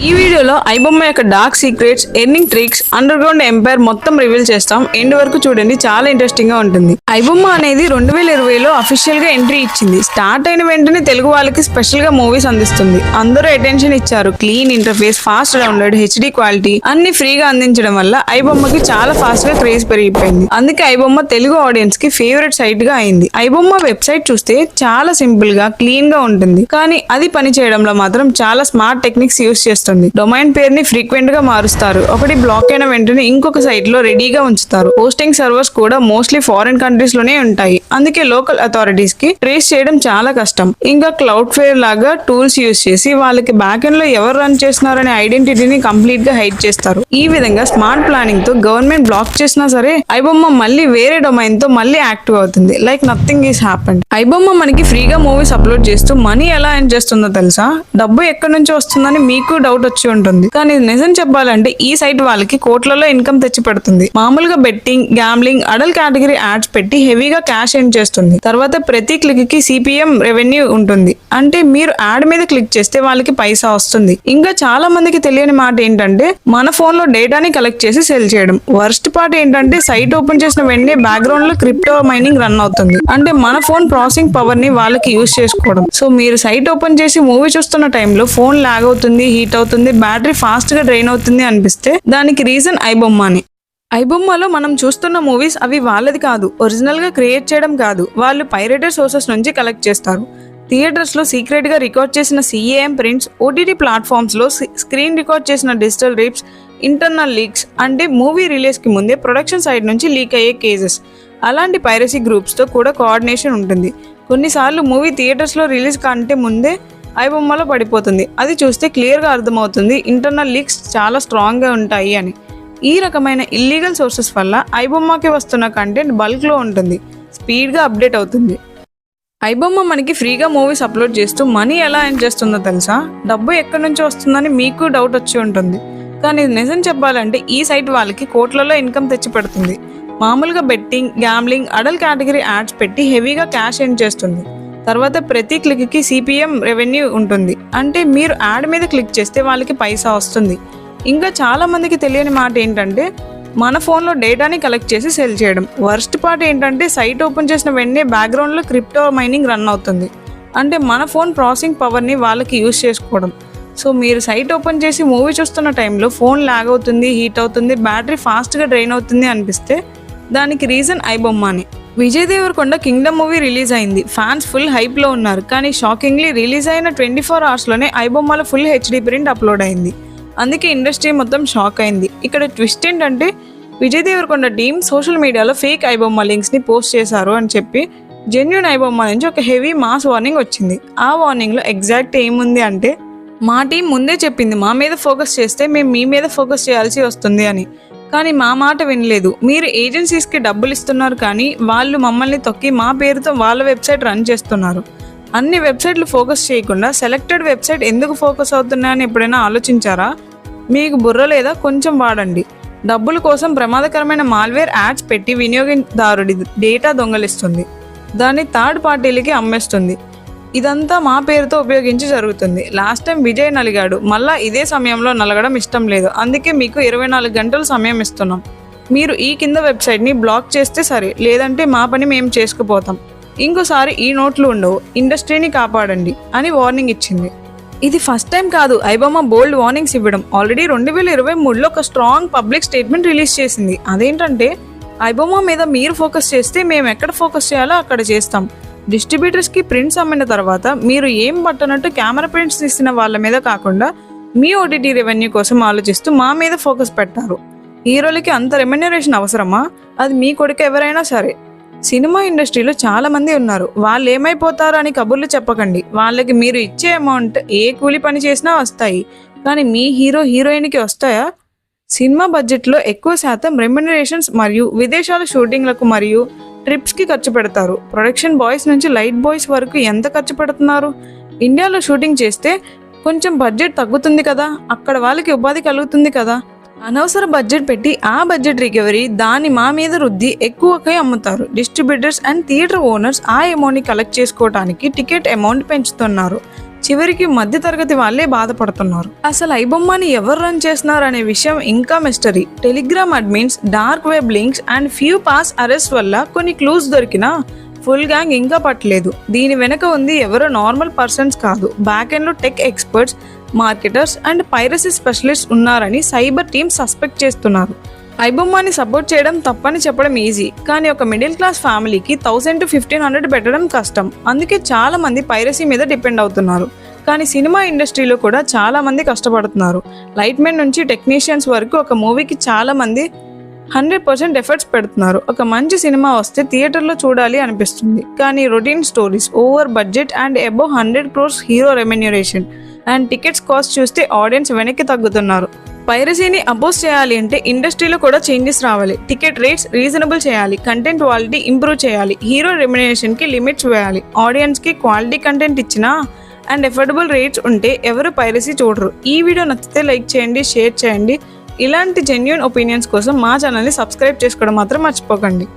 ఈ వీడియోలో ఐబొమ్మ యొక్క dark secrets, earning tricks, underground empire మొత్తం రివీల్ చేస్తాం. ఎండ్ వరకు చూడండి, చాలా ఇంట్రెస్టింగ్ గా ఉంటుంది. ఐబొమ్మ అనేది 2020లో అఫీషియల్ గా ఎంట్రీ ఇచ్చింది. స్టార్ట్ అయిన వెంటనే తెలుగు వాళ్ళకి స్పెషల్ గా మూవీస్ అందిస్తుంది. అందరూ అటెన్షన్ ఇచ్చారు. Clean interface, fast download, HD quality అన్ని ఫ్రీగా అందించడం వల్ల ఐబొమ్మకి చాలా ఫాస్ట్ గా క్రేజ్ పెరిగిపోయింది. అందుకే ఐబొమ్మ తెలుగు ఆడియన్స్ కి ఫేవరెట్ సైట్ గా అయింది. ఐబొమ్మ వెబ్సైట్ చూస్తే చాలా సింపుల్ గా, క్లీన్ గా ఉంటుంది. కానీ అది పని చేయడంలో మాత్రం చాలా స్మార్ట్ టెక్నిక్స్ యూస్ చేస్తుంది. డొమైన్ పేరుని ఫ్రీక్వెంట్ గా మారుస్తారు. ఒకటి బ్లాక్ అయిన వెంటనే ఇంకొక సైట్ లో రెడీగా ఉంచుతారు. హోస్టింగ్ సర్వర్స్ కూడా మోస్ట్లీ ఫారిన్ కంట్రీస్ లోనే ఉంటాయి. అందుకే లోకల్ అథారిటీస్ కి ట్రేస్ చేయడం చాలా కష్టం. ఇంకా క్లౌడ్ ఫేర్ లాగా టూల్స్ యూస్ చేసి వాళ్ళకి బ్యాక్ ఎండ్ లో ఎవరు రన్ చేస్తున్నారనే ఐడెంటిటీని కంప్లీట్ గా హైడ్ చేస్తారు. ఈ విధంగా స్మార్ట్ ప్లానింగ్ తో గవర్నమెంట్ బ్లాక్ చేసినా సరే ఐబొమ్మ మళ్ళీ వేరే డొమైన్ తో మళ్ళీ యాక్టివ్ అవుతుంది. Like nothing is happened. IBomma మనకి ఫ్రీగా మూవీస్ అప్లోడ్ చేస్తూ మనీ ఎలా ఎర్న్ చేస్తుందో తెలుసా? డబ్బు ఎక్కడి నుంచి వస్తుందని మీకు డౌట్ వచ్చి ఉంటుంది. కానీ నిజం చెప్పాలంటే ఈ సైట్ వాళ్ళకి కోట్లలో ఇన్కమ్ తెచ్చి పెడుతుంది. మామూలుగా betting, gambling, adult category ads పెట్టి హెవీగా క్యాష్ ఎర్న్ చేస్తుంది. తర్వాత ప్రతి క్లిక్ కి సిపిఎం రెవెన్యూ ఉంటుంది. అంటే మీరు యాడ్ మీద క్లిక్ చేస్తే వాళ్ళకి పైసా వస్తుంది. ఇంకా చాలా మందికి తెలియని మాట ఏంటంటే మన ఫోన్ లో డేటాని కలెక్ట్ చేసి సెల్ చేయడం. వర్స్ట్ పార్ట్ ఏంటంటే సైట్ ఓపెన్ చేసిన వెంటనే బ్యాక్గ్రౌండ్ లో క్రిప్టో మైనింగ్ రన్ అవుతుంది. అంటే మన ఫోన్ ప్రాసెసింగ్ పవర్ ని వాళ్ళకి యూజ్ చేసుకోవడం. సో మీరు సైట్ ఓపెన్ చేసి మూవీ చూస్తున్న టైంలో ఫోన్ లాగ్ అవుతుంది, హీట్ అవుతుంది, బ్యాటరీ ఫాస్ట్ గా డ్రైన్ అవుతుంది అనిపిస్తే దానికి రీజన్ ఐబొమ్మని. ఐబొమ్మలో మనం చూస్తున్న మూవీస్ అవి వాళ్ళది కాదు. ఒరిజినల్ గా క్రియేట్ చేయడం కాదు, వాళ్ళు పైరేటెడ్ సోర్సెస్ నుంచి కలెక్ట్ చేస్తారు. థియేటర్స్ లో సీక్రెట్ గా రికార్డ్ చేసిన సిఏఎం ప్రింట్స్, ఓటీటీ ప్లాట్ఫామ్స్ లో స్క్రీన్ రికార్డ్ చేసిన డిజిటల్ రిప్స్, ఇంటర్నల్ లీక్స్ అంటే మూవీ రిలీజ్ కి ముందే ప్రొడక్షన్ సైడ్ నుంచి లీక్ అయ్యే కేసెస్. అలాంటి పైరసీ గ్రూప్స్ తో కూడా కోఆర్డినేషన్ ఉంటుంది. కొన్నిసార్లు మూవీ థియేటర్స్ లో రిలీజ్ కంటే ముందే ఐబొమ్మలో పడిపోతుంది. అది చూస్తే క్లియర్ గా అర్థమవుతుంది ఇంటర్నల్ లీక్స్ చాలా స్ట్రాంగ్ గా ఉంటాయి అని. ఈ రకమైన ఇల్లీగల్ సోర్సెస్ వల్ల ఐబొమ్మకి వస్తున్న కంటెంట్ బల్క్ లో ఉంటుంది, స్పీడ్ గా అప్డేట్ అవుతుంది. ఐబొమ్మ మనకి ఫ్రీగా మూవీస్ అప్లోడ్ చేస్తూ మనీ ఎలా ఎర్న్ చేస్తుందో తెలుసా? డబ్బు ఎక్కడి నుంచి వస్తుందని మీకు డౌట్ వచ్చి ఉంటుంది. కానీ నిజం చెప్పాలంటే ఈ సైట్ వాళ్ళకి కోట్లలో ఇన్కమ్ తెచ్చి పెడుతుంది. మామూలుగా betting, gambling, adult category ads పెట్టి హెవీగా క్యాష్ ఎర్న్ చేస్తుంది. తర్వాత ప్రతి క్లిక్ కి సిపిఎం రెవెన్యూ ఉంటుంది. అంటే మీరు యాడ్ మీద క్లిక్ చేస్తే వాళ్ళకి పైసా వస్తుంది. ఇంకా చాలా మందికి తెలియని మాట ఏంటంటే మన ఫోన్లో డేటాని కలెక్ట్ చేసి సెల్ చేయడం. వర్స్ట్ పార్ట్ ఏంటంటే సైట్ ఓపెన్ చేసిన వెంటనే బ్యాక్గ్రౌండ్లో క్రిప్టో మైనింగ్ రన్ అవుతుంది. అంటే మన ఫోన్ ప్రాసెసింగ్ పవర్ని వాళ్ళకి యూజ్ చేసుకోవడం. సో మీరు సైట్ ఓపెన్ చేసి మూవీ చూస్తున్న టైంలో ఫోన్ లాగ్ అవుతుంది, హీట్ అవుతుంది, బ్యాటరీ ఫాస్ట్గా డ్రైన్ అవుతుంది అనిపిస్తే దానికి రీజన్ ఐబొమ్మని. Vijay Deverakonda Kingdom movie release అయింది. ఫ్యాన్స్ ఫుల్ హైప్లో ఉన్నారు. కానీ షాకింగ్లీ రిలీజ్ అయిన 24 అవర్స్లోనే ఐబొమ్మలో ఫుల్ హెచ్డి ప్రింట్ అప్లోడ్ అయింది. అందుకే ఇండస్ట్రీ మొత్తం షాక్ అయింది. ఇక్కడ ట్విస్ట్ ఏంటంటే విజయ్ దేవరకొండ టీం సోషల్ మీడియాలో ఫేక్ ఐబొమ్మ లింక్స్ని పోస్ట్ చేశారు అని చెప్పి జెన్యూన్ ఐబొమ్మ నుంచి ఒక హెవీ మాస్ వార్నింగ్ వచ్చింది. ఆ వార్నింగ్లో ఎగ్జాక్ట్ ఏముంది అంటే మా టీం ముందే చెప్పింది మా మీద ఫోకస్ చేస్తే మేము మీ మీద ఫోకస్ చేయాల్సి వస్తుంది అని. కానీ మా మాట వినలేదు. మీరు ఏజెన్సీస్కి డబ్బులు ఇస్తున్నారు కానీ వాళ్ళు మమ్మల్ని తొక్కి మా పేరుతో వాళ్ళ వెబ్సైట్ రన్ చేస్తున్నారు. అన్ని వెబ్సైట్లు ఫోకస్ చేయకుండా సెలెక్టెడ్ వెబ్సైట్ ఎందుకు ఫోకస్ అవుతున్నాయని ఎప్పుడైనా ఆలోచించారా? మీకు బుర్ర లేదా? కొంచెం వాడండి. డబ్బుల కోసం ప్రమాదకరమైన మాల్వేర్ యాడ్స్ పెట్టి వినియోగదారుడి డేటా దొంగలిస్తుంది, దాన్ని థర్డ్ పార్టీలకి అమ్మేస్తుంది. ఇదంతా మా పేరుతో ఉపయోగించి జరుగుతుంది. లాస్ట్ టైం విజయ్ నలిగాడు, మళ్ళా ఇదే సమయంలో నలగడం ఇష్టం లేదు. అందుకే మీకు 24 గంటలు సమయం ఇస్తున్నాం. మీరు ఈ కింద వెబ్సైట్ని బ్లాక్ చేస్తే సరే, లేదంటే మా పని మేము చేసుకుపోతాం. ఇంకోసారి ఈ నోట్లు ఉండవు. ఇండస్ట్రీని కాపాడండి అని వార్నింగ్ ఇచ్చింది. ఇది ఫస్ట్ టైం కాదు ఐబొమ్మ బోల్డ్ వార్నింగ్స్ ఇవ్వడం. ఆల్రెడీ 2023లో ఒక స్ట్రాంగ్ పబ్లిక్ స్టేట్మెంట్ రిలీజ్ చేసింది. అదేంటంటే ఐబొమ్మ మీద మీరు ఫోకస్ చేస్తే మేము ఎక్కడ ఫోకస్ చేయాలో అక్కడ చేస్తాం. డిస్ట్రిబ్యూటర్స్కి ప్రింట్స్ అమ్మిన తర్వాత మీరు ఏం పట్టనట్టు కెమెరా ప్రింట్స్ ఇస్తున్న వాళ్ళ మీద కాకుండా మీ ఓటీటీ రెవెన్యూ కోసం ఆలోచిస్తూ మా మీద ఫోకస్ పెట్టారు. హీరోలకి అంత రెమ్యునరేషన్ అవసరమా? అది మీ కొడుకు ఎవరైనా సరే. సినిమా ఇండస్ట్రీలో చాలా మంది ఉన్నారు. వాళ్ళు ఏమైపోతారు అని కబుర్లు చెప్పకండి. వాళ్ళకి మీరు ఇచ్చే అమౌంట్ ఏ కూలి పని చేసినా వస్తాయి. కానీ మీ హీరో హీరోయిన్కి వస్తాయా? సినిమా బడ్జెట్లో ఎక్కువ శాతం రెమ్యునరేషన్స్ మరియు విదేశాల షూటింగ్లకు మరియు ట్రిప్స్కి ఖర్చు పెడతారు. ప్రొడక్షన్ బాయ్స్ నుంచి లైట్ బాయ్స్ వరకు ఎంత ఖర్చు పెడుతున్నారు? ఇండియాలో షూటింగ్ చేస్తే కొంచెం బడ్జెట్ తగ్గుతుంది కదా, అక్కడ వాళ్ళకి ఉపాధి కలుగుతుంది కదా. అనవసర బడ్జెట్ పెట్టి ఆ బడ్జెట్ రికవరీ దాన్ని మా మీద రుద్ది ఎక్కువగా అమ్ముతారు. డిస్ట్రిబ్యూటర్స్ అండ్ థియేటర్ ఓనర్స్ ఆ అమౌంట్ని కలెక్ట్ చేసుకోవడానికి టికెట్ అమౌంట్ పెంచుతున్నారు. చివరికి మధ్యతరగతి వాళ్ళే బాధపడుతున్నారు. అసలు ఐబొమ్మని ఎవరు రన్ చేస్తున్నారు అనే విషయం ఇంకా mystery. Telegram admins, dark web links and few pass arrest వల్ల కొన్ని క్లూస్ దొరికినా ఫుల్ గ్యాంగ్ ఇంకా పట్టలేదు. దీని వెనక ఉంది ఎవరో నార్మల్ పర్సన్స్ కాదు, బ్యాక్ ఎండ్ లో tech experts, marketers and piracy specialist ఉన్నారని సైబర్ టీమ్ సస్పెక్ట్ చేస్తున్నారు. ఐబొమ్మని సపోర్ట్ చేయడం తప్పని చెప్పడం ఈజీ, కానీ ఒక మిడిల్ క్లాస్ ఫ్యామిలీకి 1000 to 1500 పెట్టడం కష్టం. అందుకే చాలా మంది పైరసీ మీద డిపెండ్ అవుతున్నారు. కానీ సినిమా ఇండస్ట్రీలో కూడా చాలా మంది కష్టపడుతున్నారు. లైట్ మెన్ నుంచి టెక్నీషియన్స్ వరకు ఒక మూవీకి చాలా మంది 100% ఎఫర్ట్స్ పెడుతున్నారు. ఒక మంచి సినిమా వస్తే థియేటర్లో చూడాలి అనిపిస్తుంది, కానీ routine stories, over budget and above 100 crores hero remuneration and tickets cost చూస్తే ఆడియన్స్ వెనక్కి తగ్గుతున్నారు. పైరసీని అపోజ్ చేయాలి అంటే ఇండస్ట్రీలో కూడా చేంజెస్ రావాలి. టికెట్ రేట్స్ రీజనబుల్ చేయాలి, కంటెంట్ క్వాలిటీ ఇంప్రూవ్ చేయాలి, హీరో రెమ్యునరేషన్కి లిమిట్స్ వేయాలి, ఆడియన్స్కి క్వాలిటీ కంటెంట్ ఇచ్చినా అండ్ ఎఫోర్డబుల్ రేట్స్ ఉంటే ఎవరు పైరసీ చూడరు. ఈ వీడియో నచ్చితే లైక్ చేయండి, షేర్ చేయండి. ఇలాంటి జెన్యూన్ ఒపీనియన్స్ కోసం మా ఛానల్ని సబ్స్క్రైబ్ చేసుకోవడం మాత్రం మర్చిపోకండి.